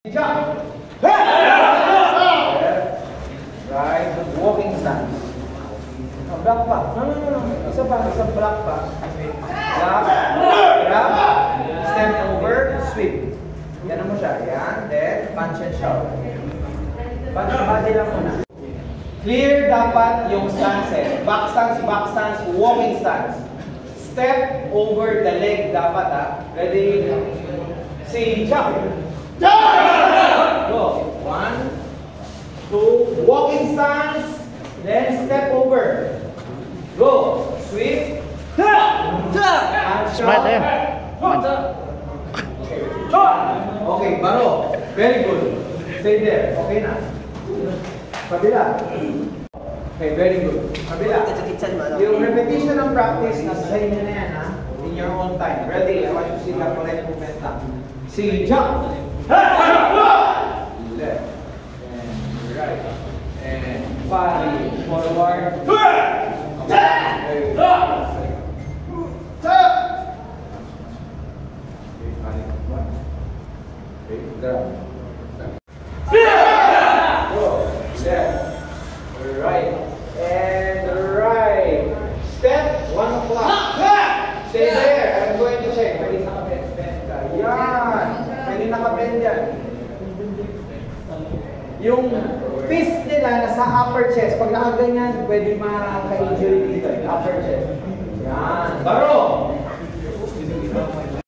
Jump. Right, walking stance. Block pa. No. Isa block pa. Block, grab, step over, sweep. Yan mo siya. Yan, then punch and shout. Punch body lang muna. Clear dapat yung stance eh. Back stance, walking stance. Step over the leg dapat ha. Ready? Say jump. Go. 1, 2, walking stance, then step over. Go. Sweep. Smart eh. Okay, baro. Very good. Stay there. Okay na. Kabila. Okay, very good. Kabila. Yung repetition ng practice, nasa inyo na yan ha. In your own time. Ready? I want you to see the correct momentum. See, jump. Left and right and body forward. Right and right. Step 1 o'clock. Stay there. I'm going to check. Pwede nakabend ka. Yan. Pwede nakabend yan. Yung fist nila nasa upper chest. Pag nakaganyan, pwede maka-injury dito. Upper chest. Yan. Baro!